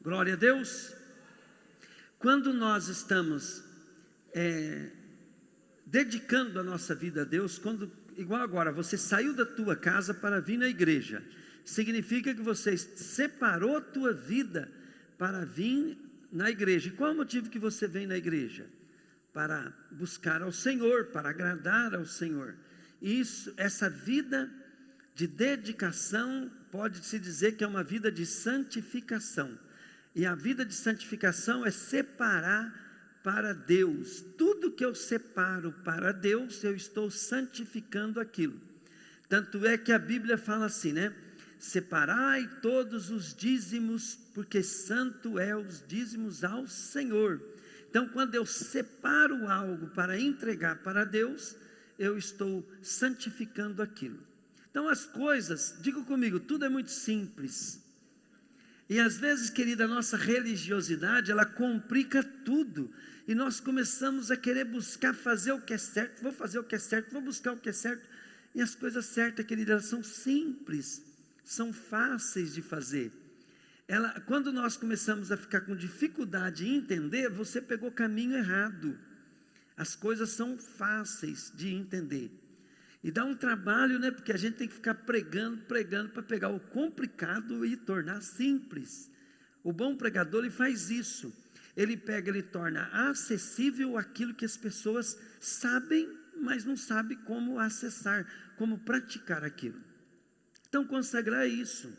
Glória a Deus. Quando nós estamos dedicando a nossa vida a Deus, igual agora, você saiu da tua casa para vir na igreja, significa que você separou a tua vida para vir na igreja. E qual é o motivo que você vem na igreja? Para buscar ao Senhor, para agradar ao Senhor. Essa vida de dedicação, pode-se dizer que é uma vida de santificação. E a vida de santificação é separar para Deus. Tudo que eu separo para Deus, eu estou santificando aquilo. Tanto é que a Bíblia fala assim, né? Separai todos os dízimos, porque santo é os dízimos ao Senhor. Então, quando eu separo algo para entregar para Deus, eu estou santificando aquilo. Então, as coisas, diga comigo, tudo é muito simples. E às vezes, querida, a nossa religiosidade, ela complica tudo. E nós começamos a querer buscar fazer o que é certo, vou fazer o que é certo, vou buscar o que é certo. E as coisas certas, querida, elas são simples, são fáceis de fazer. Quando nós começamos a ficar com dificuldade em entender, você pegou o caminho errado. As coisas são fáceis de entender. E dá um trabalho, né? Porque a gente tem que ficar pregando para pegar o complicado e tornar simples. O bom pregador, ele faz isso. Ele torna acessível aquilo que as pessoas sabem, mas não sabem como acessar, como praticar aquilo. Então, consagrar é isso.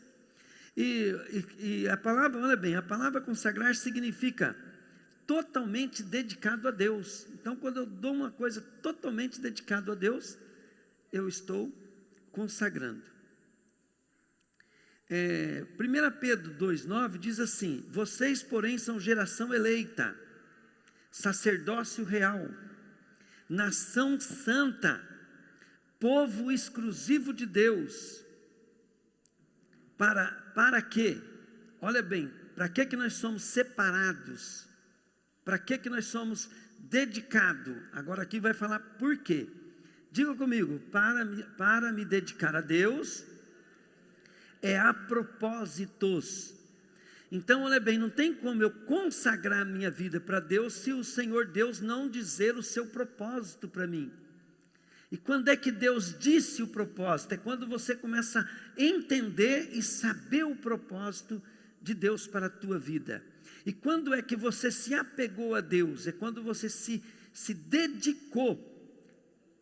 E a palavra, olha bem, a palavra consagrar significa totalmente dedicado a Deus. Então, quando eu dou uma coisa totalmente dedicado a Deus, eu estou consagrando. 1 Pedro 2,9 diz assim: vocês, porém, são geração eleita, sacerdócio real, nação santa, povo exclusivo de Deus. Para quê? Olha bem, para que nós somos separados? Para que nós somos dedicados? Agora aqui vai falar por quê. Diga comigo, para me dedicar a Deus, é a propósitos. Então, olha bem, não tem como eu consagrar a minha vida para Deus, se o Senhor Deus não dizer o seu propósito para mim. E quando é que Deus disse o propósito? É quando você começa a entender e saber o propósito de Deus para a tua vida. E quando é que você se apegou a Deus? É quando você se dedicou,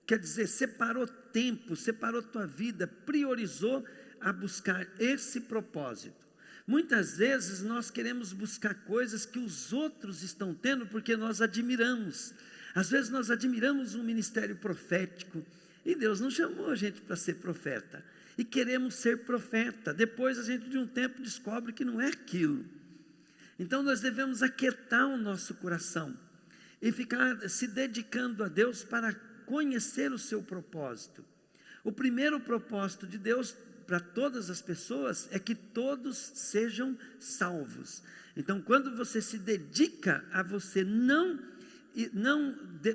quer dizer, separou tempo, separou tua vida, priorizou a buscar esse propósito. Muitas vezes nós queremos buscar coisas que os outros estão tendo porque nós admiramos. Às vezes nós admiramos um ministério profético e Deus não chamou a gente para ser profeta. E queremos ser profeta. Depois a gente de um tempo descobre que não é aquilo. Então nós devemos aquietar o nosso coração e ficar se dedicando a Deus para conhecer o seu propósito. O primeiro propósito de Deus para todas as pessoas é que todos sejam salvos. Então, quando você se dedica a você não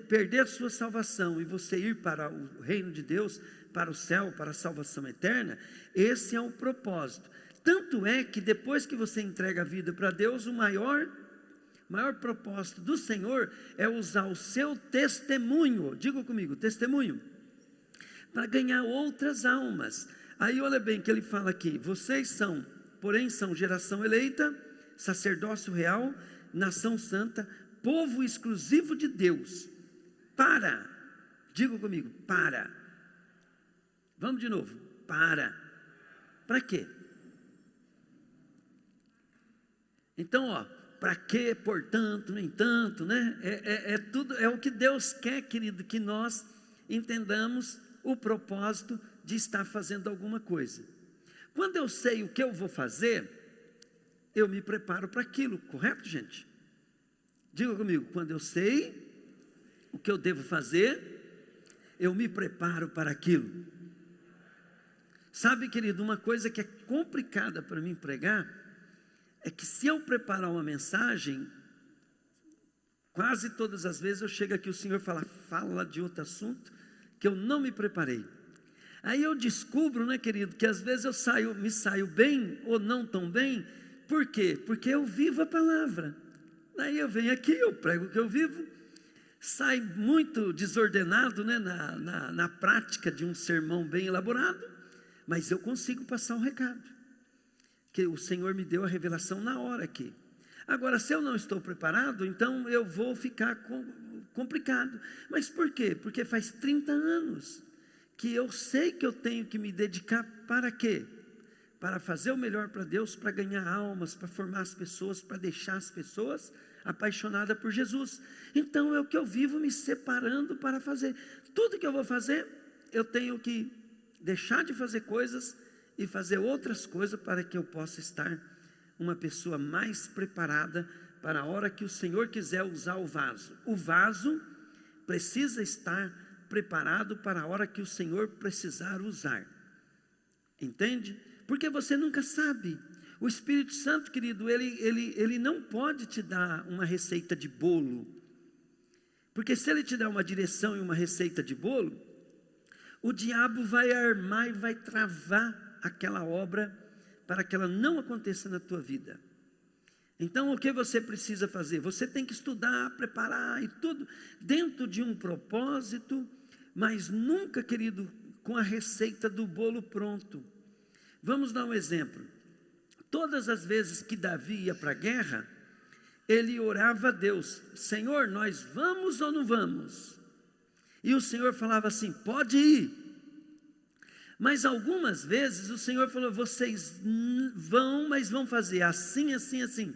perder a sua salvação e você ir para o reino de Deus, para o céu, para a salvação eterna, esse é o propósito. Tanto é que depois que você entrega a vida para Deus, o maior propósito do Senhor é usar o seu testemunho, diga comigo, testemunho, para ganhar outras almas. Aí olha bem que ele fala aqui: vocês porém são geração eleita, sacerdócio real, nação santa, povo exclusivo de Deus, diga comigo, vamos de novo, para quê? Então, para quê, portanto, no entanto, né? Tudo, é o que Deus quer, querido, que nós entendamos o propósito de estar fazendo alguma coisa. Quando eu sei o que eu vou fazer, eu me preparo para aquilo, correto, gente? Diga comigo, quando eu sei o que eu devo fazer, eu me preparo para aquilo. Sabe, querido, uma coisa que é complicada para mim pregar, é que se eu preparar uma mensagem, quase todas as vezes eu chego aqui, o Senhor fala de outro assunto, que eu não me preparei. Aí eu descubro, né, querido, que às vezes me saio bem ou não tão bem, Por quê? Porque eu vivo a palavra. Daí eu venho aqui, eu prego o que eu vivo, sai muito desordenado, né, na prática de um sermão bem elaborado, mas eu consigo passar um recado, que o Senhor me deu a revelação na hora aqui. Agora, se eu não estou preparado, então eu vou ficar complicado. Mas por quê? Porque faz 30 anos que eu sei que eu tenho que me dedicar para quê? Para fazer o melhor para Deus, para ganhar almas, para formar as pessoas, para deixar as pessoas apaixonadas por Jesus. Então é o que eu vivo me separando para fazer. Tudo que eu vou fazer, eu tenho que deixar de fazer coisas e fazer outras coisas para que eu possa estar uma pessoa mais preparada para a hora que o Senhor quiser usar o vaso. O vaso precisa estar preparado para a hora que o Senhor precisar usar. Entende? Porque você nunca sabe. O Espírito Santo, querido, ele não pode te dar uma receita de bolo. Porque se ele te der uma direção e uma receita de bolo, o diabo vai armar e vai travar aquela obra para que ela não aconteça na tua vida. Então o que você precisa fazer? Você tem que estudar, preparar e tudo dentro de um propósito, mas nunca, querido, com a receita do bolo pronto. Vamos dar um exemplo. Todas as vezes que Davi ia para a guerra, ele orava a Deus: Senhor, nós vamos ou não vamos? E o Senhor falava assim: pode ir. Mas algumas vezes o Senhor falou: vocês vão, mas vão fazer assim, assim, assim.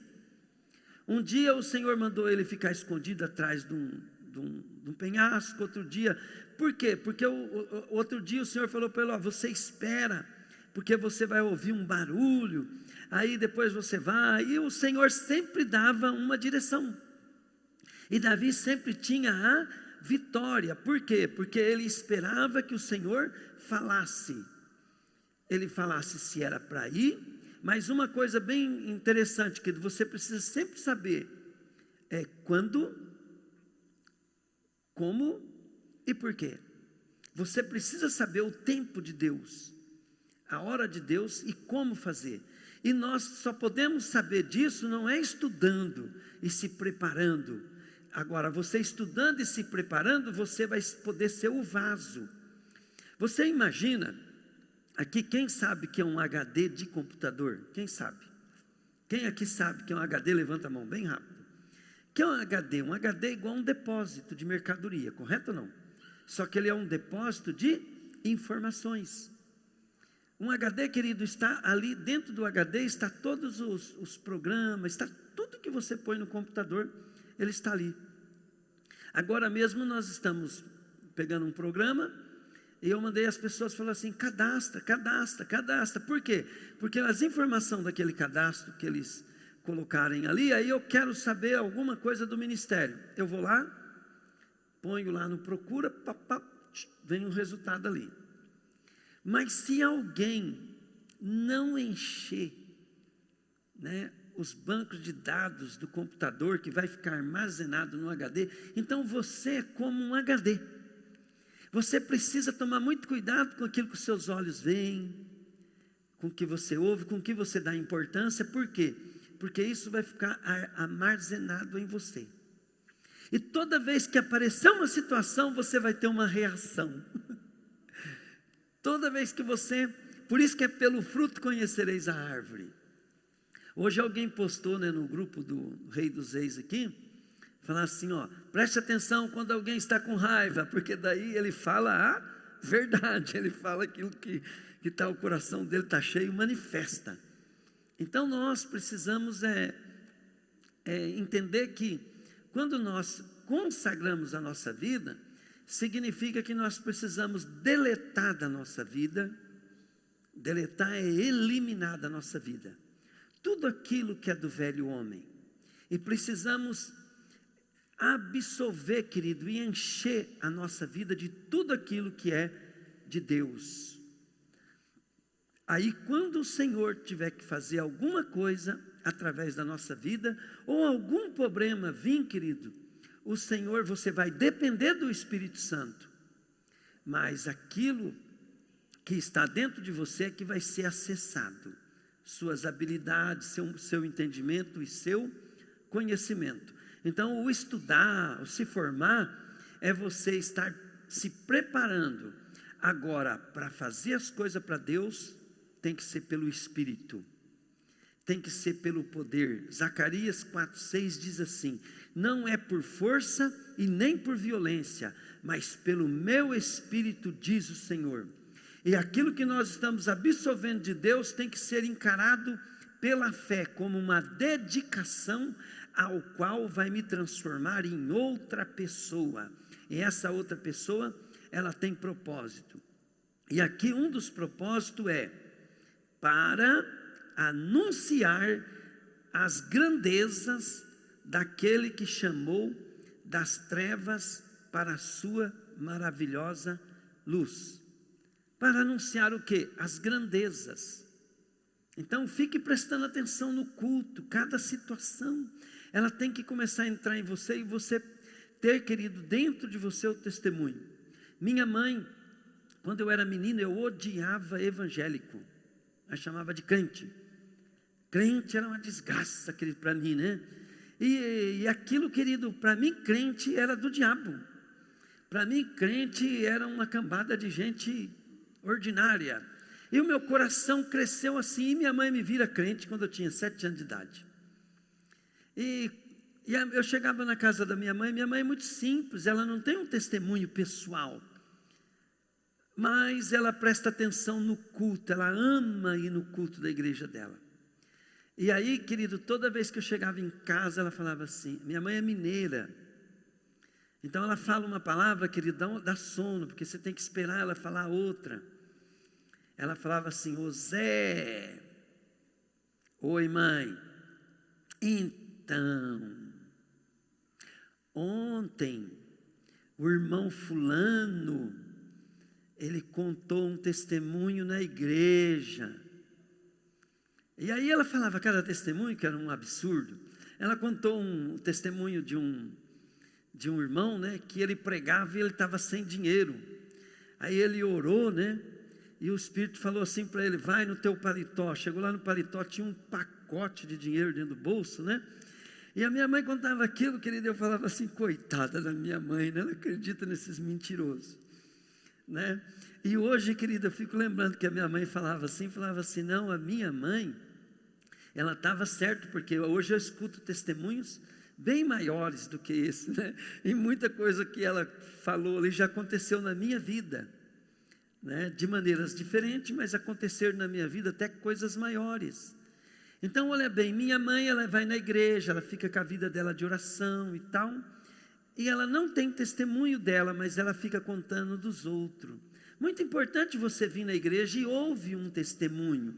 Um dia o Senhor mandou ele ficar escondido atrás de um penhasco. Outro dia, por quê? Porque outro dia o Senhor falou para ele: ó, você espera, porque você vai ouvir um barulho, aí depois você vai. E o Senhor sempre dava uma direção, e Davi sempre tinha a vitória. Por quê? Porque ele esperava que o Senhor falasse. Ele falasse se era para ir. Mas uma coisa bem interessante que você precisa sempre saber é quando, como e por quê. Você precisa saber o tempo de Deus, a hora de Deus e como fazer. E nós só podemos saber disso não é estudando e se preparando. Agora, você estudando e se preparando, você vai poder ser o vaso. Você imagina, aqui quem sabe que é um HD de computador? Quem sabe? Quem aqui sabe que é um HD? Levanta a mão bem rápido. Que é um HD? Um HD é igual a um depósito de mercadoria, correto ou não? Só que ele é um depósito de informações. Um HD, querido, está ali dentro do HD, está todos os programas, está tudo que você põe no computador, ele está ali. Agora mesmo nós estamos pegando um programa, e eu mandei as pessoas falar assim: cadastra. Por quê? Porque as informações daquele cadastro que eles colocarem ali, aí eu quero saber alguma coisa do ministério. Eu vou lá, ponho lá no procura, vem o resultado ali. Mas se alguém não encher, né, os bancos de dados do computador que vai ficar armazenado no HD, então você é como um HD. Você precisa tomar muito cuidado com aquilo que os seus olhos veem, com o que você ouve, com o que você dá importância. Por quê? Porque isso vai ficar armazenado em você. E toda vez que aparecer uma situação, você vai ter uma reação. Toda vez que você... Por isso que é pelo fruto conhecereis a árvore. Hoje alguém postou, né, no grupo do Rei dos Reis aqui, falar assim, ó, preste atenção quando alguém está com raiva, porque daí ele fala a verdade, ele fala aquilo que está, o coração dele está cheio, manifesta. Então nós precisamos entender que quando nós consagramos a nossa vida, significa que nós precisamos deletar da nossa vida. Deletar é eliminar da nossa vida tudo aquilo que é do velho homem, e precisamos absolver, querido, e encher a nossa vida de tudo aquilo que é de Deus. Aí quando o Senhor tiver que fazer alguma coisa através da nossa vida, ou algum problema vir, querido, o Senhor, você vai depender do Espírito Santo, mas aquilo que está dentro de você é que vai ser acessado. suas habilidades, seu entendimento e seu conhecimento. Então, o estudar, o se formar, é você estar se preparando. Agora, para fazer as coisas para Deus, tem que ser pelo Espírito, tem que ser pelo poder. Zacarias 4,6 diz assim: não é por força e nem por violência, mas pelo meu Espírito, diz o Senhor. E aquilo que nós estamos absorvendo de Deus tem que ser encarado pela fé, como uma dedicação ao qual vai me transformar em outra pessoa. E essa outra pessoa, ela tem propósito. E aqui um dos propósitos é para anunciar as grandezas daquele que chamou das trevas para a sua maravilhosa luz. Para anunciar o quê? As grandezas. Então fique prestando atenção no culto, cada situação, ela tem que começar a entrar em você e você ter, querido, dentro de você o testemunho. Minha mãe, quando eu era menino, eu odiava evangélico, eu chamava de crente. Crente era uma desgraça, querido, para mim, né? E aquilo, querido, para mim crente era do diabo. Para mim crente era uma cambada de gente ordinária. E o meu coração cresceu assim, e minha mãe me vira crente quando eu tinha 7 anos de idade. E eu chegava na casa da minha mãe é muito simples, ela não tem um testemunho pessoal, mas ela presta atenção no culto, ela ama ir no culto da igreja dela. E aí, querido, toda vez que eu chegava em casa, ela falava assim, minha mãe é mineira, então ela fala uma palavra, querido, dá sono, porque você tem que esperar ela falar outra. Ela falava assim: ô Zé, oi mãe, então, ontem, o irmão fulano, ele contou um testemunho na igreja. E aí ela falava cada testemunho, que era um absurdo. Ela contou um testemunho de um irmão, né, que ele pregava e ele estava sem dinheiro. Aí ele orou, né, e o Espírito falou assim para ele: vai no teu paletó. Chegou lá no paletó, tinha um pacote de dinheiro dentro do bolso, né? E a minha mãe contava aquilo, querido, eu falava assim: coitada da minha mãe, né? Ela acredita nesses mentirosos, né? E hoje, querido, eu fico lembrando que a minha mãe falava assim, não, a minha mãe, ela estava certa, porque hoje eu escuto testemunhos bem maiores do que esse, né? E muita coisa que ela falou ali já aconteceu na minha vida, né? De maneiras diferentes, mas aconteceram na minha vida até coisas maiores. Então, olha bem, minha mãe, ela vai na igreja, ela fica com a vida dela de oração e tal, e ela não tem testemunho dela, mas ela fica contando dos outros. Muito importante você vir na igreja e ouvir um testemunho.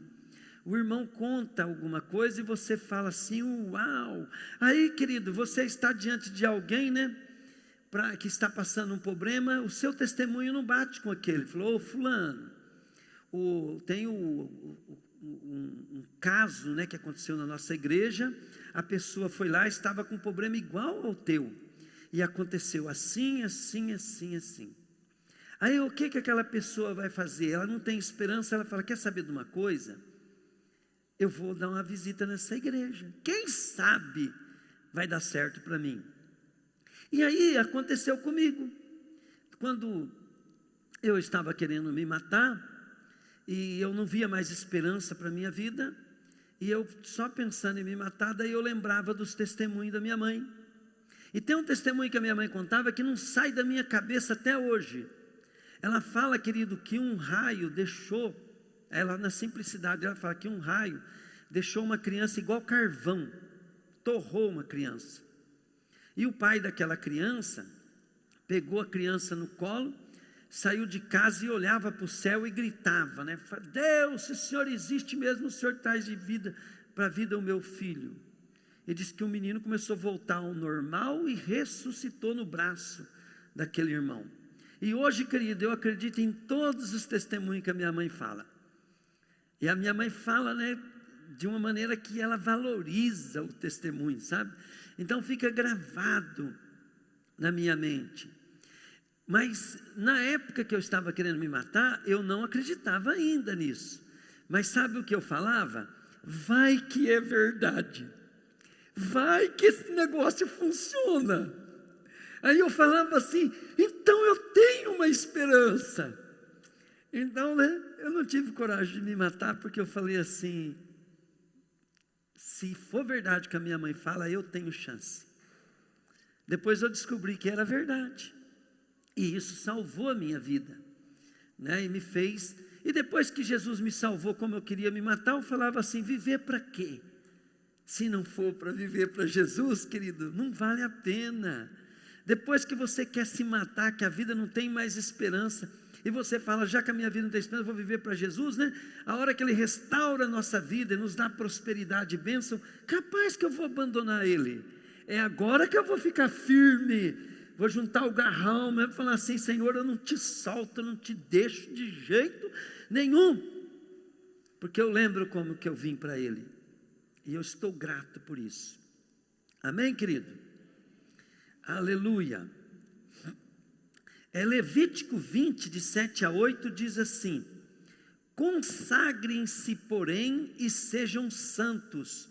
O irmão conta alguma coisa e você fala assim: uau! Aí, querido, você está diante de alguém, né, que está passando um problema, o seu testemunho não bate com aquele. Falou: ô fulano, tem um caso, né, que aconteceu na nossa igreja, a pessoa foi lá, estava com um problema igual ao teu, e aconteceu assim, assim, assim, assim. Aí o que aquela pessoa vai fazer? Ela não tem esperança, ela fala: quer saber de uma coisa? Eu vou dar uma visita nessa igreja, quem sabe vai dar certo para mim. E aí aconteceu comigo, quando eu estava querendo me matar, e eu não via mais esperança para a minha vida, e eu só pensando em me matar, daí eu lembrava dos testemunhos da minha mãe. E tem um testemunho que a minha mãe contava que não sai da minha cabeça até hoje. Ela fala, querido, que um raio deixou, ela na simplicidade, ela fala que um raio deixou uma criança igual carvão, torrou uma criança. E o pai daquela criança pegou a criança no colo, saiu de casa e olhava para o céu e gritava, né? Deus, se o Senhor existe mesmo, o Senhor traz de vida para a vida o meu filho. Ele disse que o menino começou a voltar ao normal e ressuscitou no braço daquele irmão. E hoje, querido, eu acredito em todos os testemunhos que a minha mãe fala. E a minha mãe fala, né, de uma maneira que ela valoriza o testemunho, sabe? Então fica gravado na minha mente. Mas na época que eu estava querendo me matar, eu não acreditava ainda nisso. Mas sabe o que eu falava? vai que é verdade, vai que esse negócio funciona. Aí eu falava assim, então eu tenho uma esperança. Então, eu não tive coragem de me matar, porque eu falei assim, se for verdade o que a minha mãe fala, eu tenho chance. Depois eu descobri que era verdade, e isso salvou a minha vida, e me fez, e depois que Jesus me salvou como eu queria me matar, eu falava assim, viver para quê? Se não for para viver para Jesus, querido, não vale a pena. Depois que você quer se matar, que a vida não tem mais esperança, e você fala, já que a minha vida não tem esperança, eu vou viver para Jesus, A hora que Ele restaura a nossa vida, e nos dá prosperidade e bênção, capaz que eu vou abandonar Ele. É agora que eu vou ficar firme, vou juntar o garrão mesmo, falar assim, Senhor, eu não te solto, eu não te deixo de jeito nenhum, porque eu lembro como que eu vim para Ele, e eu estou grato por isso. Amém, querido? Aleluia. Levítico 20, de 7 a 8, diz assim, consagrem-se, porém, e sejam santos,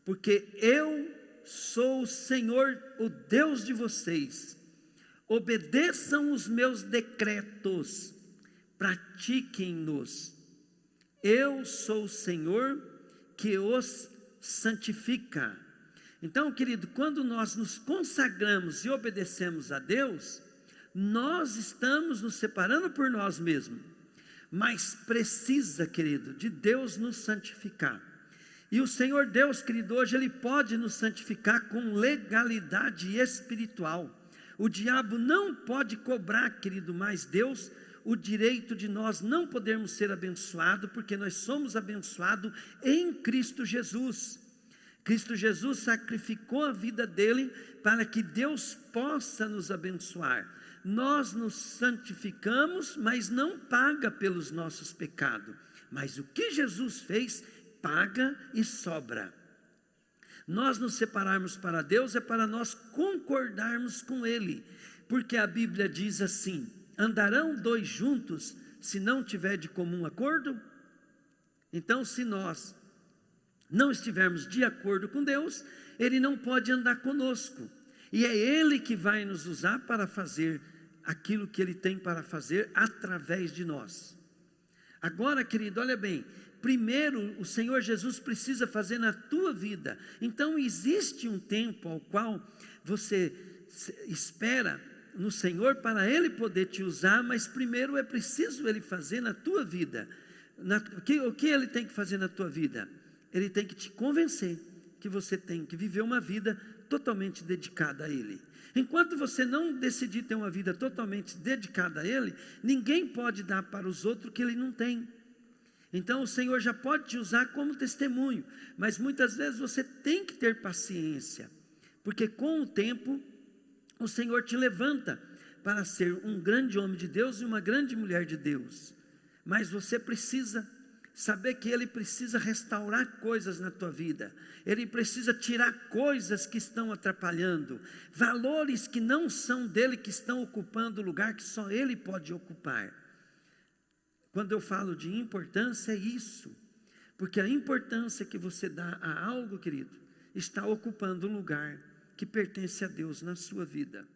porque eu sou o Senhor, o Deus de vocês. Obedeçam os meus decretos, pratiquem-nos. Eu sou o Senhor que os santifica. Então, querido, quando nós nos consagramos e obedecemos a Deus, nós estamos nos separando por nós mesmos, mas precisa, querido, de Deus nos santificar. E o Senhor Deus, querido, hoje Ele pode nos santificar com legalidade espiritual. O diabo não pode cobrar, querido, mais Deus, o direito de nós não podermos ser abençoados, porque nós somos abençoados em Cristo Jesus. Cristo Jesus sacrificou a vida dele para que Deus possa nos abençoar. Nós nos santificamos, mas não paga pelos nossos pecados. Mas o que Jesus fez, paga e sobra. Nós nos separarmos para Deus é para nós concordarmos com Ele. Porque a Bíblia diz assim, andarão dois juntos se não tiver de comum acordo? Então, se nós não estivermos de acordo com Deus, Ele não pode andar conosco. E é Ele que vai nos usar para fazer aquilo que Ele tem para fazer através de nós. Agora, querido, olha bem, primeiro o Senhor Jesus precisa fazer na tua vida. Então existe um tempo ao qual você espera no Senhor para Ele poder te usar, mas primeiro é preciso Ele fazer na tua vida. O que Ele tem que fazer na tua vida? Ele tem que te convencer que você tem que viver uma vida totalmente dedicada a Ele. Enquanto você não decidir ter uma vida totalmente dedicada a Ele, ninguém pode dar para os outros o que Ele não tem. Então o Senhor já pode te usar como testemunho, mas muitas vezes você tem que ter paciência, porque com o tempo o Senhor te levanta para ser um grande homem de Deus e uma grande mulher de Deus. Mas você precisa saber que Ele precisa restaurar coisas na tua vida. Ele precisa tirar coisas que estão atrapalhando, valores que não são dele, que estão ocupando o lugar que só Ele pode ocupar. Quando eu falo de importância, é isso. Porque a importância que você dá a algo, querido, está ocupando um lugar que pertence a Deus na sua vida.